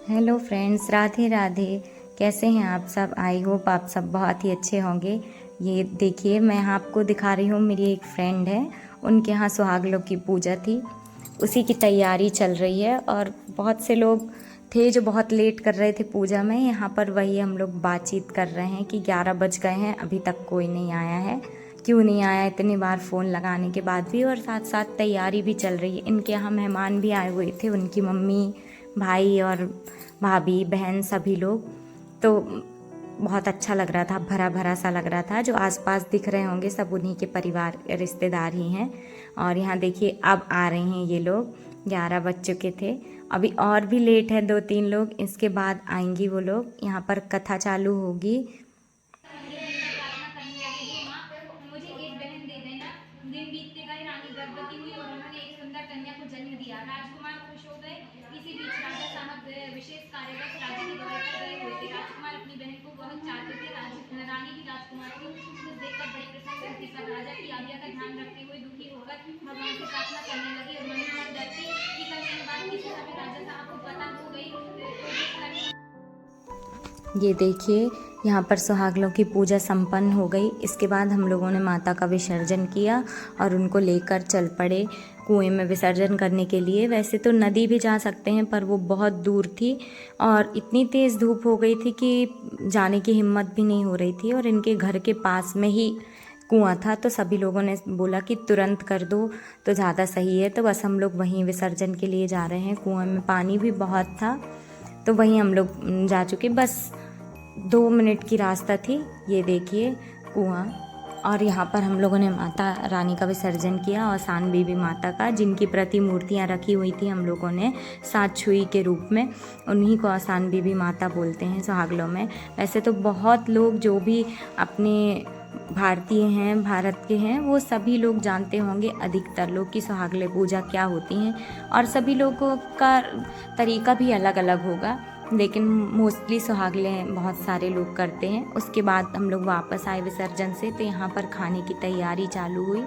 Hello friends, Radhe Radhe. कैसे हैं आप सब? आई होप आप सब बहुत ही अच्छे होंगे। ये देखिए, मैं आपको दिखा रही हूँ, मेरी एक फ्रेंड है, उनके यहाँ सुहाग लोग की पूजा थी, उसी की तैयारी चल रही है। और बहुत से लोग थे जो बहुत लेट कर रहे थे पूजा में। यहाँ पर वही हम लोग बातचीत कर रहे हैं कि 11 बज गए हैं, अभी तक कोई नहीं आया है। क्यों नहीं आया इतनी बार फ़ोन लगाने के बाद भी? और साथ साथ तैयारी भी चल रही है। इनके यहाँ मेहमान भी आए हुए थे, उनकी मम्मी, भाई और भाभी, बहन, सभी लोग। तो बहुत अच्छा लग रहा था, भरा भरा सा लग रहा था। जो आसपास दिख रहे होंगे सब उन्हीं के परिवार रिश्तेदार ही हैं। और यहाँ देखिए, अब आ रहे हैं ये लोग। 11 बज चुके थे, अभी और भी लेट है, 2-3 लोग, इसके बाद आएंगी वो लोग। यहाँ पर कथा चालू होगी। मुझे एक बहन दे देना। दिन बीतते गए, रानी गर्भवती हुई और उन्होंने एक सुंदर कन्या को जन्म दिया। राजकुमार खुश हो गए। इसी बीच राजा साहब विशेष कार्यक्रम राजा के दौरे पर गए हुए थे। राजकुमार अपनी बहन को बहुत चाहते थे। रानी भी राजकुमार को खुश देखकर बड़ी प्रसन्न थी, पर राजा की आज्ञा का ध्यान रखते हुए दुखी होकर भगवान से प्रार्थना करने लगी और मन ही मन डरती कि कल यह बात किसी समय राजा साहब को पता हो गई तो ये देखिए, यहाँ पर सुहागलों की पूजा संपन्न हो गई। इसके बाद हम लोगों ने माता का विसर्जन किया और उनको लेकर चल पड़े कुएं में विसर्जन करने के लिए। वैसे तो नदी भी जा सकते हैं, पर वो बहुत दूर थी और इतनी तेज़ धूप हो गई थी कि जाने की हिम्मत भी नहीं हो रही थी। और इनके घर के पास में ही कुआं था, तो सभी लोगों ने बोला कि तुरंत कर दो तो ज़्यादा सही है। तो बस हम लोग वहीं विसर्जन के लिए जा रहे हैं। कुआं में पानी भी बहुत था, तो वहीं हम लोग जा चुके। बस 2 मिनट की रास्ता थी। ये देखिए कुआं। और यहाँ पर हम लोगों ने माता रानी का विसर्जन किया और सान बीबी माता का, जिनकी प्रतिमूर्तियाँ रखी हुई थी हम लोगों ने सात छुई के रूप में, उन्हीं को आसान बीबी माता बोलते हैं सुहागलों में। वैसे तो बहुत लोग जो भी अपने भारतीय हैं, भारत के हैं, वो सभी लोग जानते होंगे, अधिकतर लोग, की सुहागले पूजा क्या होती हैं। और सभी लोगों का तरीका भी अलग अलग होगा, लेकिन मोस्टली सुहागले बहुत सारे लोग करते हैं। उसके बाद हम लोग वापस आए विसर्जन से, तो यहाँ पर खाने की तैयारी चालू हुई।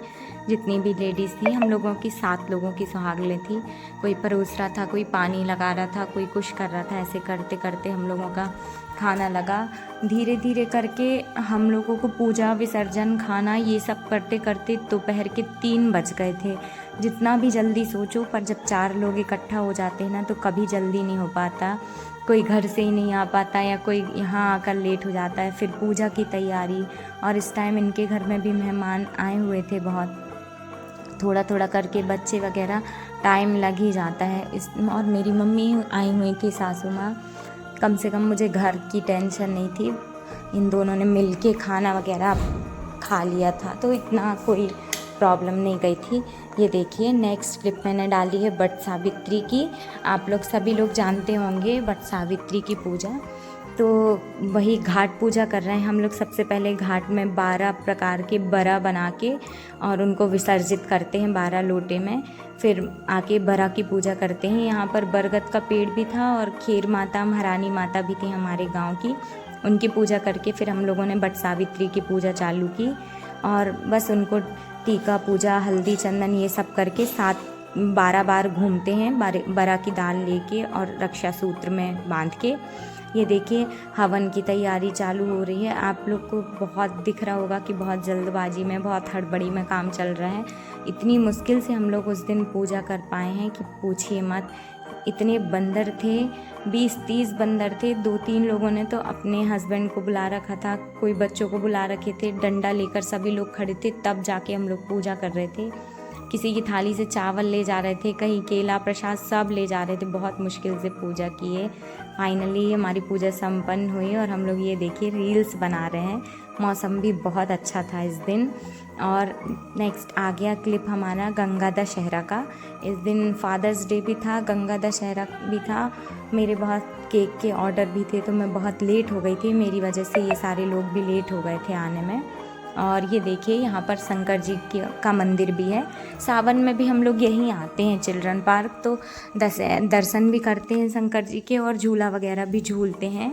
जितनी भी लेडीज़ थी, हम लोगों की 7 लोगों की सुहागले थी। कोई परोस रहा था, कोई पानी लगा रहा था, कोई कुछ कर रहा था। ऐसे करते करते हम लोगों का खाना लगा। धीरे धीरे करके हम लोगों को पूजा, विसर्जन, खाना, ये सब करते करते दोपहर के 3 बज गए थे। जितना भी जल्दी सोचो, पर जब 4 लोग इकट्ठा हो जाते हैं ना, तो कभी जल्दी नहीं हो पाता। कोई घर से ही नहीं आ पाता या कोई यहाँ आकर लेट हो जाता है। फिर पूजा की तैयारी, और इस टाइम इनके घर में भी मेहमान आए हुए थे बहुत। थोड़ा थोड़ा करके बच्चे वगैरह, टाइम लग ही जाता है। और मेरी मम्मी आई हुई थी, सासू माँ। कम से कम मुझे घर की टेंशन नहीं थी। इन दोनों ने मिल के खाना वगैरह खा लिया था, तो इतना कोई प्रॉब्लम नहीं गई थी। ये देखिए, नेक्स्ट क्लिप मैंने डाली है वट सावित्री की। आप लोग सभी लोग जानते होंगे वट सावित्री की पूजा। तो वही घाट पूजा कर रहे हैं हम लोग। सबसे पहले घाट में 12 प्रकार के बरा बना के और उनको विसर्जित करते हैं 12 लोटे में। फिर आके बरा की पूजा करते हैं। यहाँ पर बरगद का पेड़ भी था और खीर माता, महारानी माता भी थी हमारे गांव की। उनकी पूजा करके फिर हम लोगों ने वट सावित्री की पूजा चालू की। और बस उनको टीका, पूजा, हल्दी, चंदन, ये सब करके 12 बार घूमते हैं बरा की दाल लेके और रक्षा सूत्र में बांध के। ये देखिए, हवन की तैयारी चालू हो रही है। आप लोग को बहुत दिख रहा होगा कि बहुत जल्दबाजी में, बहुत हड़बड़ी में काम चल रहा है। इतनी मुश्किल से हम लोग उस दिन पूजा कर पाए हैं कि पूछिए मत। इतने बंदर थे, 20-30 बंदर थे। 2-3 लोगों ने तो अपने हस्बैंड को बुला रखा था, कोई बच्चों को बुला रखे थे। डंडा लेकर सभी लोग खड़े थे, तब जाके हम लोग पूजा कर रहे थे। किसी की थाली से चावल ले जा रहे थे, कहीं केला, प्रसाद, सब ले जा रहे थे। बहुत मुश्किल से पूजा किए। फाइनली हमारी पूजा संपन्न हुई और हम लोग ये देखिए रील्स बना रहे हैं। मौसम भी बहुत अच्छा था इस दिन। और नेक्स्ट आ गया क्लिप हमारा गंगा दशहरा का। इस दिन फादर्स डे भी था, गंगा दशहरा भी था। मेरे बहुत केक के ऑर्डर भी थे, तो मैं बहुत लेट हो गई थी। मेरी वजह से ये सारे लोग भी लेट हो गए थे आने में। और ये देखिए, यहाँ पर शंकर जी का मंदिर भी है। सावन में भी हम लोग यहीं आते हैं चिल्ड्रन पार्क, तो दर्शन भी करते हैं शंकर जी के और झूला वगैरह भी झूलते हैं।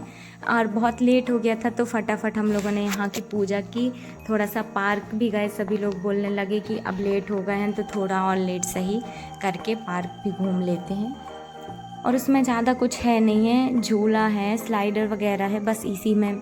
और बहुत लेट हो गया था, तो फटाफट हम लोगों ने यहाँ की पूजा की। थोड़ा सा पार्क भी गए, सभी लोग बोलने लगे कि अब लेट हो गए हैं तो थोड़ा और लेट सही करके पार्क भी घूम लेते हैं। और उसमें ज़्यादा कुछ है नहीं है, झूला है, स्लाइडर वगैरह है, बस इसी में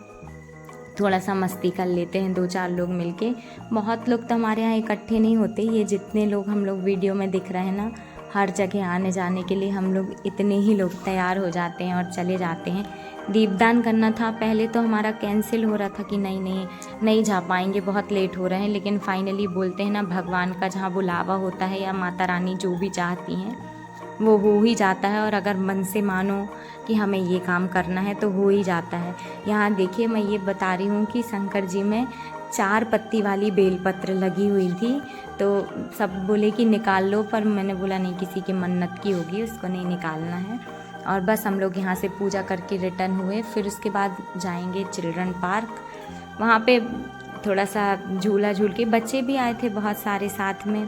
थोड़ा सा मस्ती कर लेते हैं 2-4 लोग मिलके। बहुत लोग तो हमारे यहाँ इकट्ठे नहीं होते, ये जितने लोग हम लोग वीडियो में दिख रहे हैं ना, हर जगह आने जाने के लिए हम लोग इतने ही लोग तैयार हो जाते हैं और चले जाते हैं। दीपदान करना था, पहले तो हमारा कैंसिल हो रहा था कि नहीं जा पाएंगे, बहुत लेट हो रहे हैं, लेकिन फाइनली बोलते हैं ना, भगवान का जहाँ बुलावा होता है या माता रानी जो भी चाहती हैं वो हो ही जाता है। और अगर मन से मानो कि हमें ये काम करना है तो हो ही जाता है। यहाँ देखिए, मैं ये बता रही हूँ कि शंकर जी में 4 पत्ती वाली बेलपत्र लगी हुई थी, तो सब बोले कि निकाल लो, पर मैंने बोला नहीं, किसी की मन्नत की होगी, उसको नहीं निकालना है। और बस हम लोग यहाँ से पूजा करके रिटर्न हुए। फिर उसके बाद जाएंगे चिल्ड्रन पार्क, वहाँ पे थोड़ा सा झूला झूल के, बच्चे भी आए थे बहुत सारे साथ में,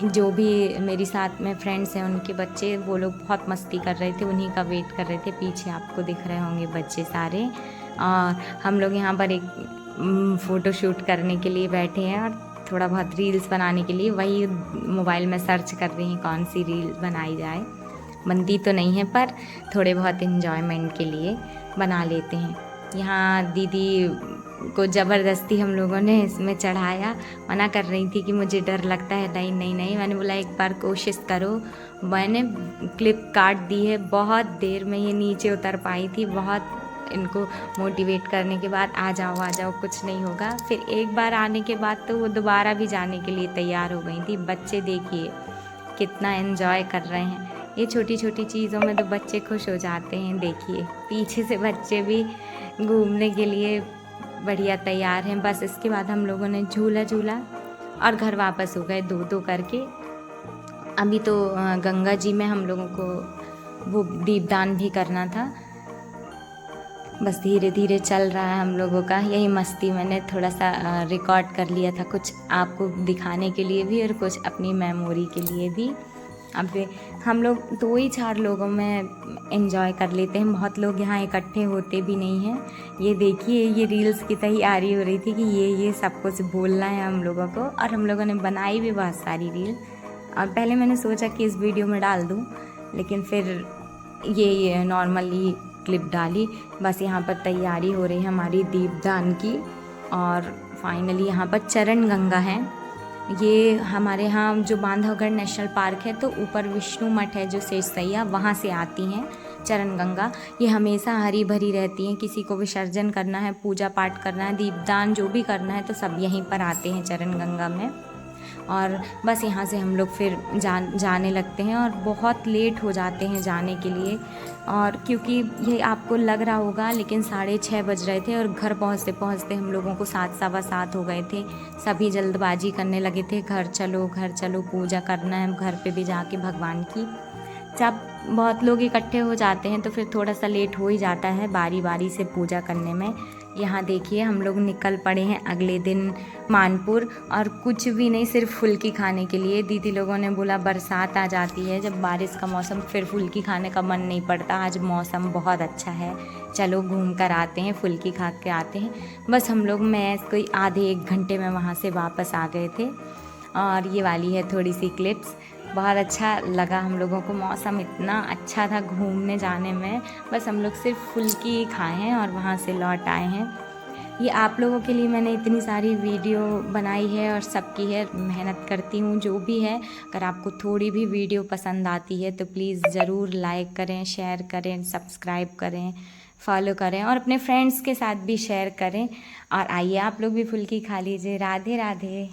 जो भी मेरी साथ में फ्रेंड्स हैं उनके बच्चे, वो लोग बहुत मस्ती कर रहे थे, उन्हीं का वेट कर रहे थे। पीछे आपको दिख रहे होंगे बच्चे सारे। और हम लोग यहाँ पर एक फ़ोटो शूट करने के लिए बैठे हैं और थोड़ा बहुत रील्स बनाने के लिए वही मोबाइल में सर्च कर रही हैं कौन सी रील बनाई जाए। बनती तो नहीं है, पर थोड़े बहुत इन्जॉयमेंट के लिए बना लेते हैं। यहाँ दीदी को ज़बरदस्ती हम लोगों ने इसमें चढ़ाया, मना कर रही थी कि मुझे डर लगता है। नहीं, मैंने बोला एक बार कोशिश करो। मैंने क्लिप काट दी है, बहुत देर में ये नीचे उतर पाई थी। बहुत इनको मोटिवेट करने के बाद आ जाओ, कुछ नहीं होगा। फिर एक बार आने के बाद तो वो दोबारा भी जाने के लिए तैयार हो गई थी। बच्चे देखिए कितना एंजॉय कर रहे हैं, ये छोटी छोटी चीज़ों में तो बच्चे खुश हो जाते हैं। देखिए पीछे से बच्चे भी घूमने के लिए बढ़िया तैयार हैं। बस इसके बाद हम लोगों ने झूला और घर वापस हो गए 2-2 करके। अभी तो गंगा जी में हम लोगों को वो दीपदान भी करना था। बस धीरे धीरे चल रहा है हम लोगों का, यही मस्ती मैंने थोड़ा सा रिकॉर्ड कर लिया था, कुछ आपको दिखाने के लिए भी और कुछ अपनी मेमोरी के लिए भी। अब हम लोग 2-4 लोगों में एंजॉय कर लेते हैं, बहुत लोग यहाँ इकट्ठे होते भी नहीं हैं। ये देखिए, ये रील्स की तैयारी हो रही थी कि ये सब कुछ बोलना है हम लोगों को, और हम लोगों ने बनाई भी बहुत सारी रील। और पहले मैंने सोचा कि इस वीडियो में डाल दूँ, लेकिन फिर ये नॉर्मली क्लिप डाली। बस यहाँ पर तैयारी हो रही है हमारी दीपदान की। और फाइनली यहाँ पर चरण गंगा है। ये हमारे यहाँ जो बांधवगढ़ नेशनल पार्क है, तो ऊपर विष्णु मठ है जो शेषसैया, वहाँ से आती हैं चरण गंगा। ये हमेशा हरी भरी रहती हैं। किसी को विसर्जन करना है, पूजा पाठ करना है, दीपदान जो भी करना है, तो सब यहीं पर आते हैं चरण गंगा में। और बस यहाँ से हम लोग फिर जाने लगते हैं, और बहुत लेट हो जाते हैं जाने के लिए। और क्योंकि ये आपको लग रहा होगा, लेकिन 6:30 बज रहे थे और घर पहुँचते पहुँचते हम लोगों को 7, 7:15 हो गए थे। सभी जल्दबाजी करने लगे थे, घर चलो पूजा करना है घर पे भी जाके भगवान की। जब बहुत लोग इकट्ठे हो जाते हैं तो फिर थोड़ा सा लेट हो ही जाता है बारी बारी से पूजा करने में। यहाँ देखिए हम लोग निकल पड़े हैं अगले दिन मानपुर, और कुछ भी नहीं, सिर्फ फुल्की खाने के लिए। दीदी लोगों ने बोला बरसात आ जाती है, जब बारिश का मौसम, फिर फुल्की खाने का मन नहीं पड़ता। आज मौसम बहुत अच्छा है, चलो घूम कर आते हैं, फुल्की खा के आते हैं। बस हम लोग कोई आधे 1 घंटे में वहाँ से वापस आ गए थे। और ये वाली है थोड़ी सी क्लिप्स। बहुत अच्छा लगा हम लोगों को, मौसम इतना अच्छा था घूमने जाने में। बस हम लोग सिर्फ फुल्की खाए हैं और वहाँ से लौट आए हैं। ये आप लोगों के लिए मैंने इतनी सारी वीडियो बनाई है और सबकी है, मेहनत करती हूँ जो भी है। अगर आपको थोड़ी भी वीडियो पसंद आती है तो प्लीज़ ज़रूर लाइक करें, शेयर करें, सब्सक्राइब करें, फॉलो करें और अपने फ्रेंड्स के साथ भी शेयर करें। और आइए आप लोग भी फुल्की खा लीजिए। राधे राधे।